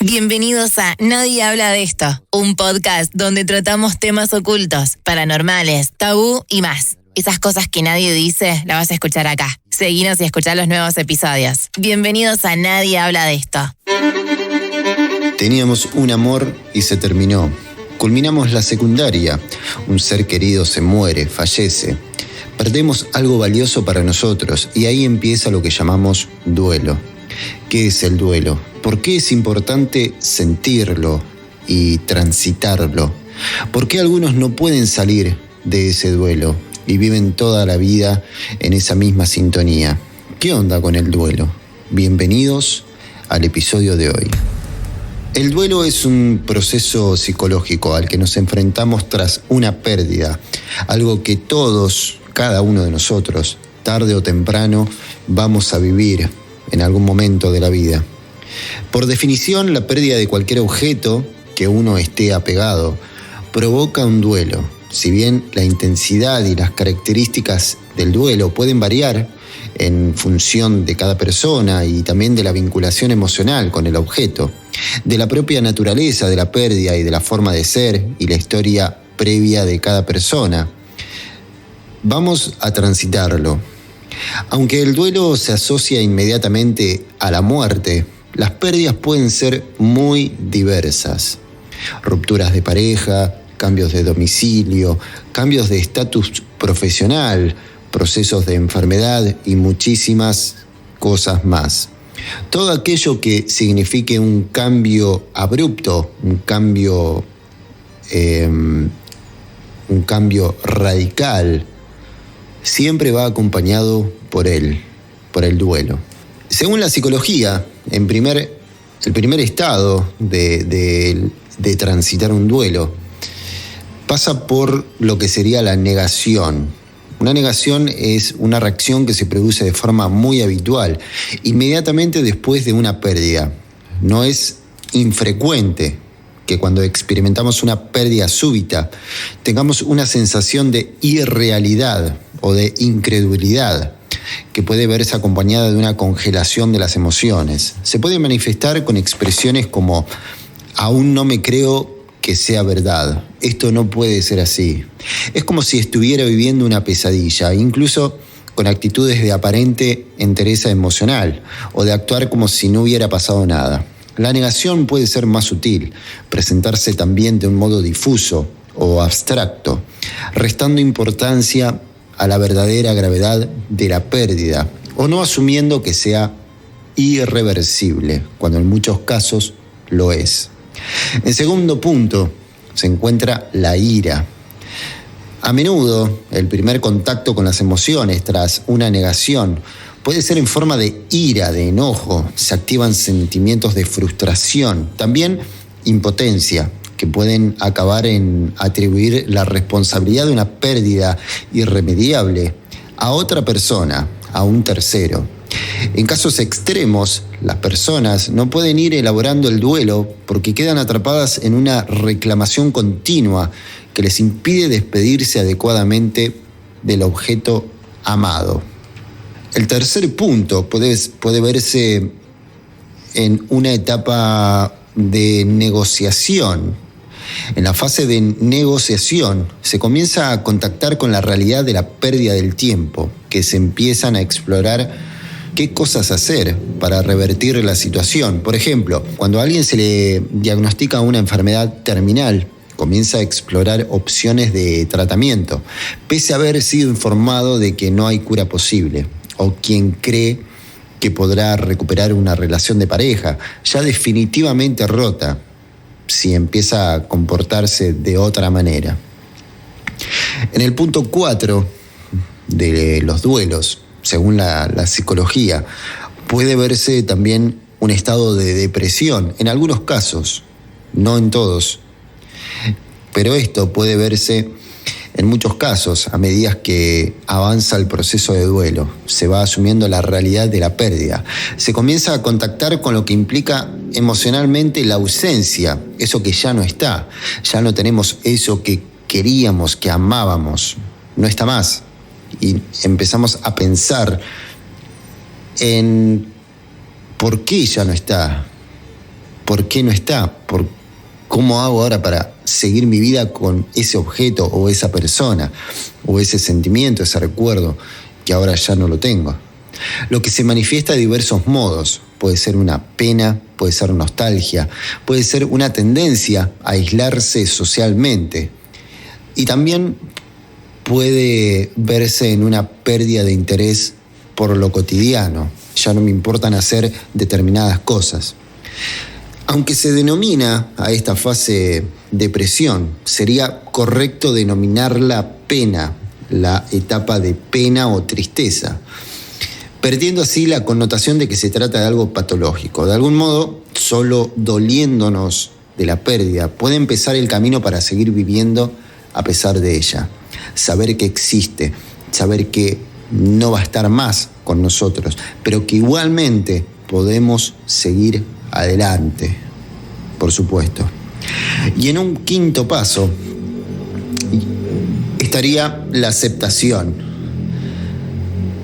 Bienvenidos a Nadie habla de esto, un podcast donde tratamos temas ocultos, paranormales, tabú y más. Esas cosas que nadie dice, las vas a escuchar acá. Seguinos y escuchá los nuevos episodios. Bienvenidos a Nadie habla de esto. Teníamos un amor y se terminó. Culminamos la secundaria. Un ser querido se muere, fallece. Perdemos algo valioso para nosotros y ahí empieza lo que llamamos duelo. ¿Qué es el duelo? ¿Por qué es importante sentirlo y transitarlo? ¿Por qué algunos no pueden salir de ese duelo y viven toda la vida en esa misma sintonía? ¿Qué onda con el duelo? Bienvenidos al episodio de hoy. El duelo es un proceso psicológico al que nos enfrentamos tras una pérdida, algo que todos, cada uno de nosotros, tarde o temprano, vamos a vivir en algún momento de la vida. Por definición, la pérdida de cualquier objeto que uno esté apegado provoca un duelo. Si bien la intensidad y las características del duelo pueden variar en función de cada persona y también de la vinculación emocional con el objeto, de la propia naturaleza de la pérdida y de la forma de ser y la historia previa de cada persona, vamos a transitarlo. Aunque el duelo se asocia inmediatamente a la muerte, las pérdidas pueden ser muy diversas. Rupturas de pareja, cambios de domicilio, cambios de estatus profesional, procesos de enfermedad y muchísimas cosas más. Todo aquello que signifique un cambio abrupto, un cambio radical, siempre va acompañado por el duelo. Según la psicología, el primer estado de transitar un duelo pasa por lo que sería la negación. Una negación es una reacción que se produce de forma muy habitual, inmediatamente después de una pérdida. No es infrecuente que cuando experimentamos una pérdida súbita tengamos una sensación de irrealidad o de incredulidad que puede verse acompañada de una congelación de las emociones. Se puede manifestar con expresiones como aún no me creo que sea verdad, esto no puede ser así. Es como si estuviera viviendo una pesadilla, incluso con actitudes de aparente entereza emocional o de actuar como si no hubiera pasado nada. La negación puede ser más sutil, presentarse también de un modo difuso o abstracto, restando importancia a la verdadera gravedad de la pérdida o no asumiendo que sea irreversible, cuando en muchos casos lo es. En segundo punto se encuentra la ira. A menudo el primer contacto con las emociones tras una negación puede ser en forma de ira, de enojo. Se activan sentimientos de frustración, también impotencia, que pueden acabar en atribuir la responsabilidad de una pérdida irremediable a otra persona, a un tercero. En casos extremos, las personas no pueden ir elaborando el duelo porque quedan atrapadas en una reclamación continua que les impide despedirse adecuadamente del objeto amado. El tercer punto puede verse en una etapa de negociación. En la fase de negociación se comienza a contactar con la realidad de la pérdida del tiempo, que se empiezan a explorar qué cosas hacer para revertir la situación. Por ejemplo, cuando a alguien se le diagnostica una enfermedad terminal, comienza a explorar opciones de tratamiento, pese a haber sido informado de que no hay cura posible, o quien cree que podrá recuperar una relación de pareja ya definitivamente rota si empieza a comportarse de otra manera. En el punto 4 de los duelos, según la psicología, puede verse también un estado de depresión, en algunos casos, no en todos, pero esto puede verse en muchos casos a medida que avanza el proceso de duelo. Se va asumiendo la realidad de la pérdida. Se comienza a contactar con lo que implica emocionalmente la ausencia, eso que ya no está. Ya no tenemos eso que queríamos, que amábamos. No está más. Y empezamos a pensar en por qué ya no está. por qué no está, cómo hago ahora para seguir mi vida con ese objeto o esa persona o ese sentimiento, ese recuerdo que ahora ya no lo tengo. Lo que se manifiesta de diversos modos. Puede ser una pena, puede ser nostalgia, puede ser una tendencia a aislarse socialmente. Y también puede verse en una pérdida de interés por lo cotidiano. Ya no me importan hacer determinadas cosas. Aunque se denomina a esta fase depresión, sería correcto denominarla pena, la etapa de pena o tristeza, perdiendo así la connotación de que se trata de algo patológico. De algún modo, solo doliéndonos de la pérdida puede empezar el camino para seguir viviendo a pesar de ella. Saber que existe, saber que no va a estar más con nosotros, pero que igualmente podemos seguir adelante, por supuesto. Y en un quinto paso estaría la aceptación.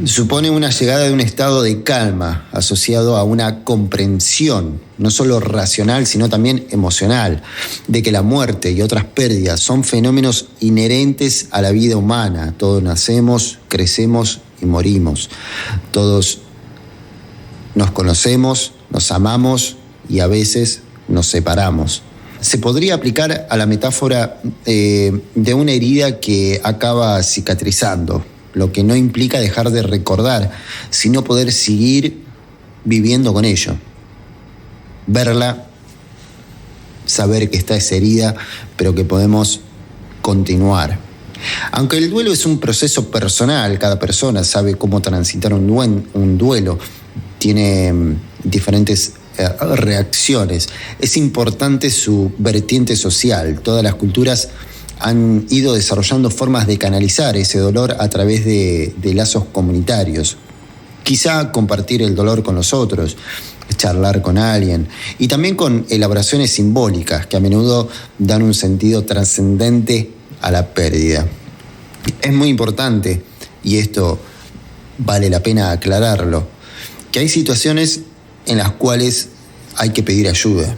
Supone una llegada de un estado de calma asociado a una comprensión, no solo racional, sino también emocional, de que la muerte y otras pérdidas son fenómenos inherentes a la vida humana. Todos nacemos, crecemos y morimos. Todos nos conocemos, nos amamos y a veces nos separamos. Se podría aplicar a la metáfora de una herida que acaba cicatrizando, lo que no implica dejar de recordar, sino poder seguir viviendo con ello. Verla, saber que está esa herida, pero que podemos continuar. Aunque el duelo es un proceso personal, cada persona sabe cómo transitar un duelo, tiene diferentes reacciones. Es importante su vertiente social. Todas las culturas han ido desarrollando formas de canalizar ese dolor a través de lazos comunitarios. Quizá compartir el dolor con los otros, charlar con alguien, y también con elaboraciones simbólicas que a menudo dan un sentido trascendente a la pérdida. Es muy importante, y esto vale la pena aclararlo, que hay situaciones en las cuales hay que pedir ayuda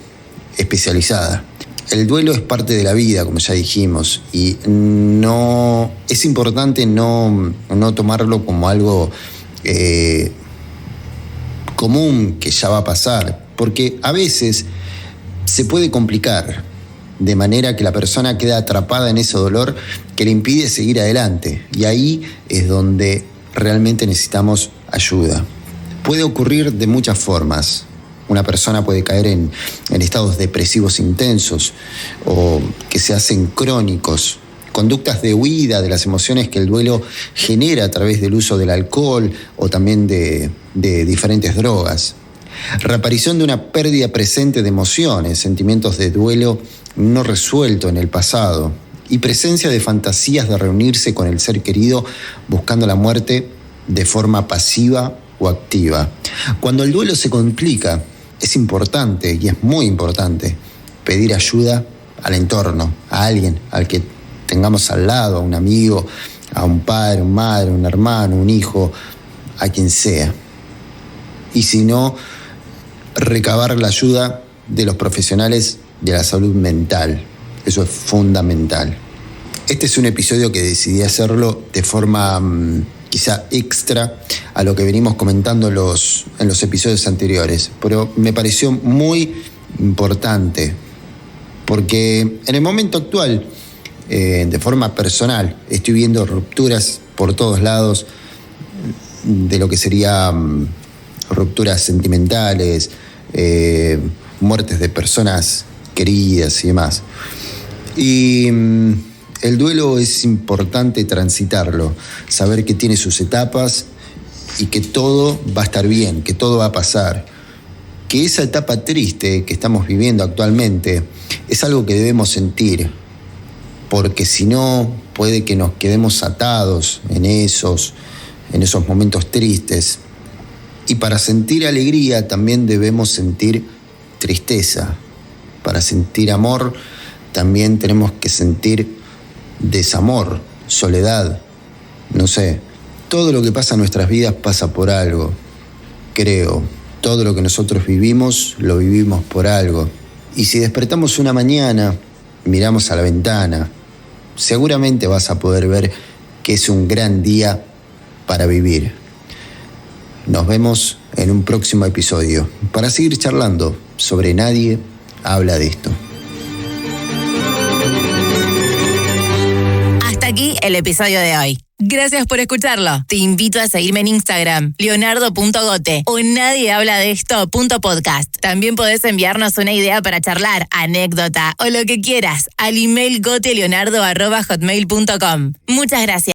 especializada. El duelo es parte de la vida, como ya dijimos, y no es importante no tomarlo como algo común que ya va a pasar, porque a veces se puede complicar de manera que la persona queda atrapada en ese dolor que le impide seguir adelante, y ahí es donde realmente necesitamos ayuda. Puede ocurrir de muchas formas. Una persona puede caer en estados depresivos intensos o que se hacen crónicos, conductas de huida de las emociones que el duelo genera a través del uso del alcohol o también de diferentes drogas. Reaparición de una pérdida presente de emociones, sentimientos de duelo no resuelto en el pasado y presencia de fantasías de reunirse con el ser querido buscando la muerte de forma pasiva o activa. Cuando el duelo se complica, es importante, y es muy importante, pedir ayuda al entorno, a alguien al que tengamos al lado, a un amigo, a un padre, una madre, un hermano, un hijo, a quien sea. Y si no, recabar la ayuda de los profesionales de la salud mental. Eso es fundamental. Este es un episodio que decidí hacerlo de forma quizá extra a lo que venimos comentando en los episodios anteriores, pero me pareció muy importante porque en el momento actual, de forma personal, estoy viendo rupturas por todos lados de lo que serían rupturas sentimentales, muertes de personas queridas y demás. Y el duelo es importante transitarlo, saber que tiene sus etapas y que todo va a estar bien, que todo va a pasar. Que esa etapa triste que estamos viviendo actualmente es algo que debemos sentir, porque si no puede que nos quedemos atados en esos momentos tristes. Y para sentir alegría también debemos sentir tristeza. Para sentir amor también tenemos que sentir desamor, soledad, no sé. Todo lo que pasa en nuestras vidas pasa por algo, creo. Todo lo que nosotros vivimos, lo vivimos por algo. Y si despertamos una mañana, miramos a la ventana, seguramente vas a poder ver que es un gran día para vivir. Nos vemos en un próximo episodio para seguir charlando sobre Nadie habla de esto. Hasta aquí el episodio de hoy. Gracias por escucharlo. Te invito a seguirme en Instagram, leonardo.gote o nadiehabladeesto.podcast. También podés enviarnos una idea para charlar, anécdota o lo que quieras al email goteleonardo@hotmail.com. Muchas gracias.